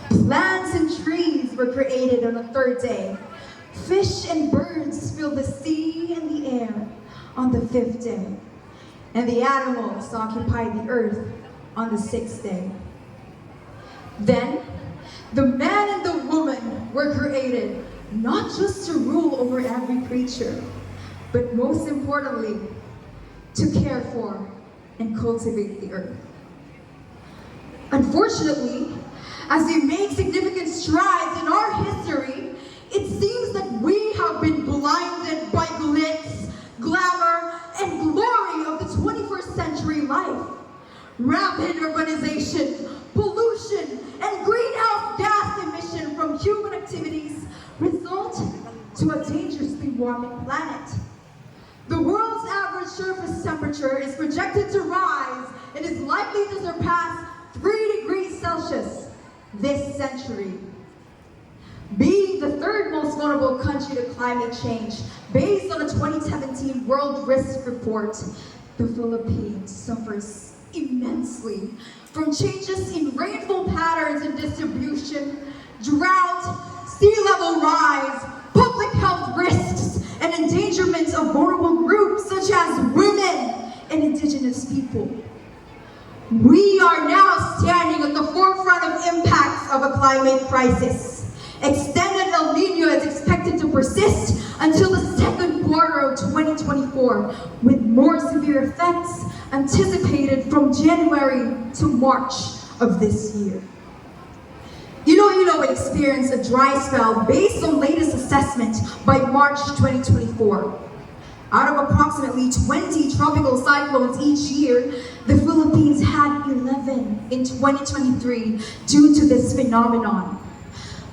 Plants and trees were created on the third day. Fish and birds filled the sea and the air on the fifth day. And the animals occupied the earth on the sixth day. Then, the man and the woman were created not just to rule over every creature, but most importantly, to care for and cultivate the earth. Unfortunately, as we make significant strides in our history, it seems that we have been blinded by glitz, glamour, and glory of the 21st century life. Rapid urbanization, pollution, and greenhouse gas emission from human activities result to a dangerously warming planet. The world's average surface temperature is projected to rise and is likely to surpass 3 degrees Celsius this century. Being the third most vulnerable country to climate change, based on a 2017 World Risk Report, the Philippines suffers immensely from changes in rainfall patterns and distribution, drought, sea level rise, public health risks, and endangerment of vulnerable groups such as women and indigenous people. We are now standing at the forefront of impacts of a climate crisis. Extended El Nino is expected to persist until the second quarter of 2024, with more severe effects anticipated from January to March of this year. Iloilo will experience a dry spell based on latest assessment by March 2024. Out of approximately 20 tropical cyclones each year, the Philippines had 11 in 2023 due to this phenomenon.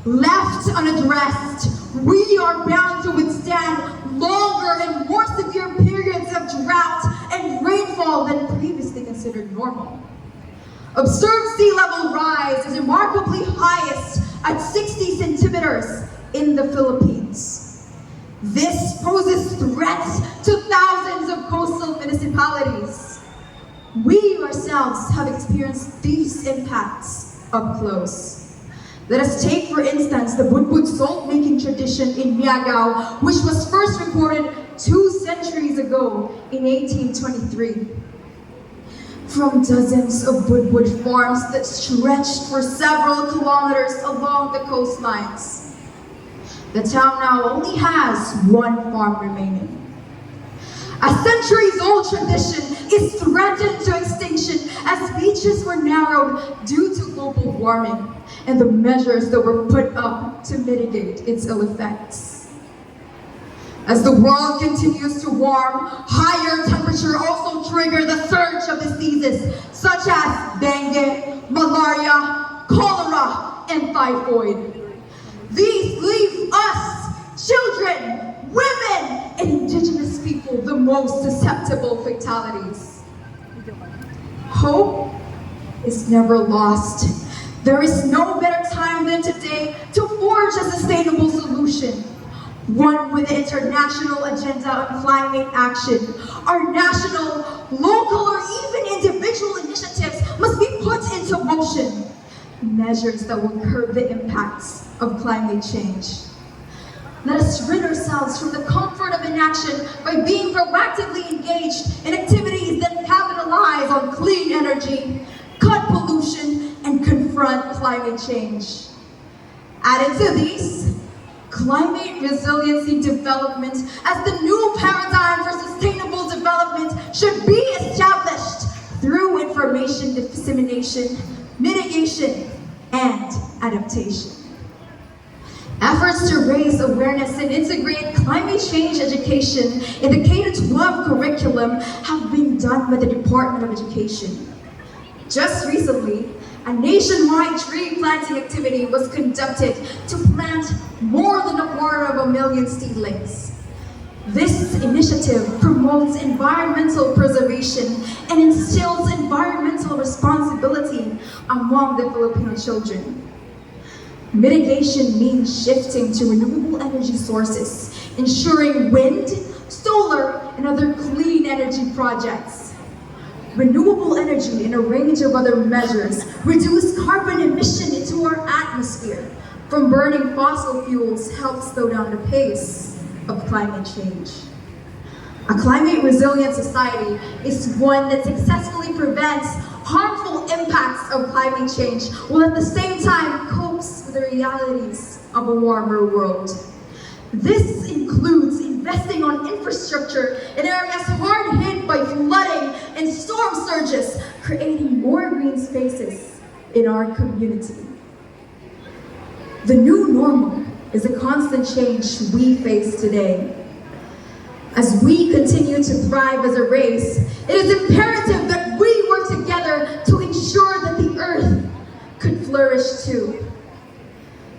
Left unaddressed, we are bound to withstand longer and more severe periods of drought and rainfall than previously considered normal. Observed sea level rise is remarkably highest at 60 centimeters in the Philippines. This poses threats to thousands of coastal municipalities. We ourselves have experienced these impacts up close. Let us take, for instance, the budbud salt-making tradition in Miag-ao, which was first recorded 2 centuries ago in 1823. From dozens of budbud farms that stretched for several kilometers along the coastlines, the town now only has 1 farm remaining. A centuries-old tradition is threatened to extinction as beaches were narrowed due to global warming and the measures that were put up to mitigate its ill effects. As the world continues to warm, higher temperature also trigger the surge of diseases such as dengue, malaria, cholera, and typhoid. These leave us, children, women, and indigenous people the most susceptible fatalities. Hope is never lost. There is no better time than today to forge a sustainable solution, one with the international agenda on climate action. Our national, local, or even individual initiatives must be put into motion. Measures that will curb the impacts of climate change. Let us rid ourselves from the comfort of inaction by being proactively engaged in activities that capitalize on clean energy, cut pollution, and confront climate change. Added to these, climate resiliency development as the new paradigm for sustainable development should be established through information dissemination, mitigation, and adaptation. Efforts to raise awareness and integrate climate change education in the K-12 curriculum have been done by the Department of Education. Just recently, a nationwide tree planting activity was conducted to plant more than 250,000 seedlings. This initiative promotes environmental preservation and instills environmental responsibility among the Filipino children. Mitigation means shifting to renewable energy sources, ensuring wind, solar, and other clean energy projects. Renewable energy and a range of other measures reduce carbon emission into our atmosphere from burning fossil fuels help slow down the pace of climate change. A climate-resilient society is one that successfully prevents harmful impacts of climate change, while at the same time copes with the realities of a warmer world. This includes investing on infrastructure in areas hard hit by flooding and storm surges, creating more green spaces in our community. The new normal is a constant change we face today. As we continue to thrive as a race, it is imperative that we work together to ensure that the earth could flourish too.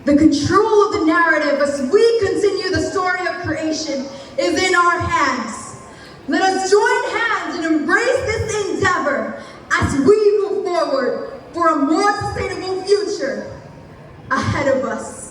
The control of the narrative as we continue the story of creation is in our hands. Let us join hands and embrace this endeavor as we move forward for a more sustainable future ahead of us.